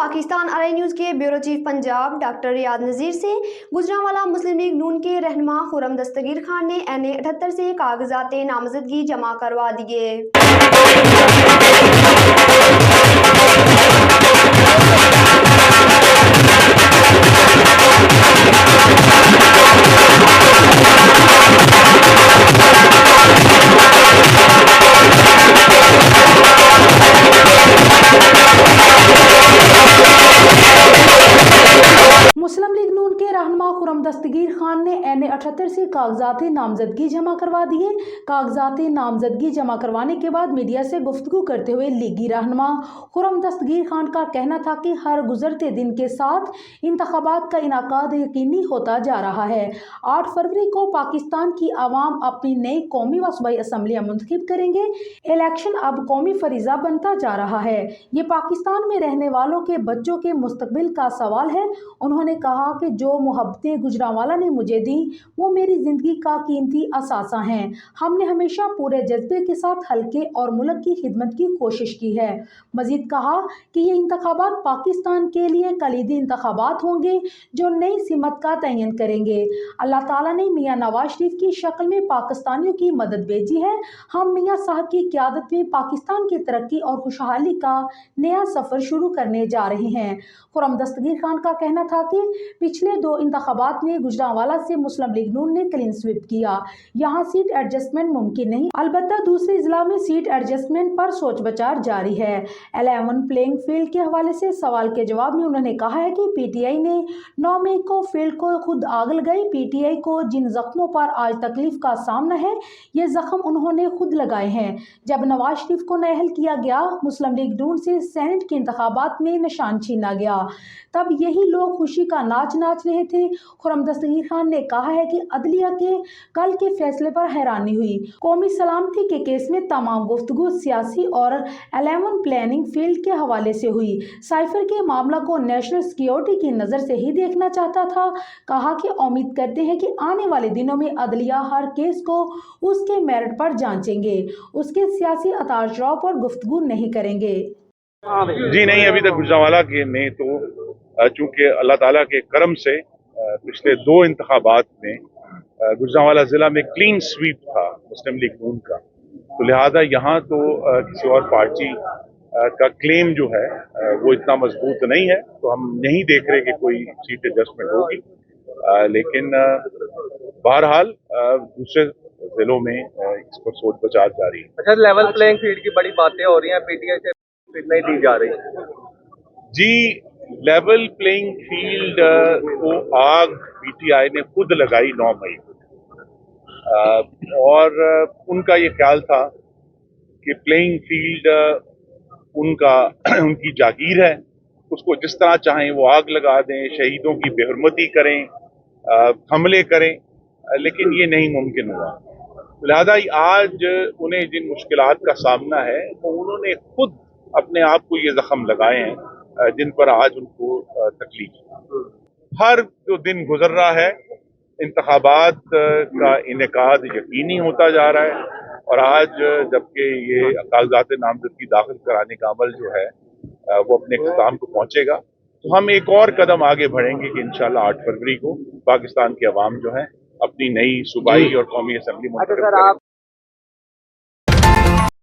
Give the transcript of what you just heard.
Pakistan RI news के bureau chief Punjab doctor Riyad Nazir से गुजरांवाला मुस्लिम league नून के रहनुमा खुर्रम दस्तगीर खान ने NA 78 से कागजात नामजदगी जमा करवा दिए। मुस्लिम लीग नून के रहनुमा खुर्रम दस्तगीर खान ने NA 78 से कागजात नामजदगी जमा करवा दिए। कागजात नामजदगी जमा करवाने के बाद मीडिया से गुफ्तगू करते हुए लीगी रहनुमा खुर्रम दस्तगीर खान का कहना था कि हर गुजरते दिन के साथ इंतखाबात का इनाकाद यकीनी होता जा रहा है। 8 फरवरी को पाकिस्तान की आवाम अपनी नई कौमी व सूबाई असम्बलियाँ मुंतखब करेंगे। इलेक्शन अब कौमी फरीजा बनता जा रहा है। ये पाकिस्तान में रहने वालों के बच्चों के मुस्तकबिल का सवाल है। उन्होंने कहा कि जो मोहब्बतें गुजरांवाला ने मुझे दी वो मेरी ज़िंदगी का कीमती असासा हैं। हमने हमेशा पूरे जज्बे के साथ हल्के और मुल्क की खिदमत की कोशिश की है। मजीद कहा कि ये इंतखाबात पाकिस्तान के लिए कलीदी इंतखाबात होंगे जो नई सिमत का तयन करेंगे। अल्लाह ताला ने मियाँ नवाज शरीफ की शक्ल में पाकिस्तानियों की मदद भेजी है। हम मियाँ साहब की क़यादत में पाकिस्तान की तरक्की और खुशहाली का नया सफ़र शुरू करने जा रहे हैं। खुर्रम दस्तगीर खान का कहना था कि पिछले 2 इंतखाबात में गुजरांवाला से मुस्लिम लीग नून ने क्लीन स्वीप किया। यहाँ सीट एडजस्टमेंट मुमकिन नहीं, अलबत्ता दूसरे जिला में सीट एडजस्टमेंट पर सोच विचार जारी है। 11 प्लेइंग फील्ड के हवाले से सवाल के जवाब में उन्होंने कहा है कि PTI ने 9 मई को फील्ड को खुद आग लगाई। PTI को जिन जख्मों पर आज तकलीफ का सामना है ये जख्म उन्होंने खुद लगाए हैं। जब नवाज शरीफ को नाअहल किया गया, मुस्लिम लीग नून से सेनेट के इंतखाबात में निशान छीना गया, तब यही लोग खुशी का नाच रहे थे। खुर्रम दस्तगीर खान ने कहा है कि अदलिया के कल के फैसले पर हैरानी हुई। कौमी सलामती के केस में तमाम गुफ्तगू सियासी और 11 प्लानिंग फील्ड के हवाले से हुई। साइफर के मामला को नेशनल सिक्योरिटी की नज़र से ही देखना चाहता था। कहा कि उम्मीद करते हैं कि आने वाले दिनों में अदलिया हर केस को उसके मेरिट पर जांचेंगे, उसके सियासी उतार-चढ़ाव पर गुफ्तगू नहीं करेंगे। जी नहीं, अभी तक गुजरांवाला के ने तो चूंकि अल्लाह ताला के करम से पिछले 2 इंतखाबात में गुजरांवाला ज़िला में क्लीन स्वीप था मुस्लिम लीग नून का, तो लिहाजा यहाँ तो किसी और पार्टी का क्लेम जो है वो इतना मजबूत नहीं है, तो हम नहीं देख रहे कि कोई सीट एडजस्टमेंट होगी। लेकिन बहरहाल दूसरे जिलों में इस पर सोच विचार जारी है। अच्छा, लेवल प्लेइंग फील्ड की बड़ी बातें हो रही हैं, PTI से नहीं दी जा रही। जी, लेवल प्लेइंग फील्ड को आग PTI ने खुद लगाई 9 मई को, और उनका ये ख्याल था कि प्लेइंग फील्ड उनकी जागीर है, उसको जिस तरह चाहें वो आग लगा दें, शहीदों की बेहुरमती करें, हमले करें, लेकिन ये नहीं मुमकिन हुआ। लिहाजा आज उन्हें जिन मुश्किलात का सामना है तो उन्होंने खुद अपने आप को ये जख्म लगाए हैं जिन पर आज उनको तकलीफ है। हर जो दिन गुजर रहा है इंतखाबात का इनेकाद यकीनी होता जा रहा है, और आज जबकि ये कागजात नामजदगी दाखिल कराने का अमल जो है वो अपने इख्तिताम को पहुंचेगा, तो हम एक और कदम आगे बढ़ेंगे कि इंशाल्लाह 8 फरवरी को पाकिस्तान के अवाम जो है अपनी नई सूबाई और कौमी असम्बली मुंतखब करेंगे।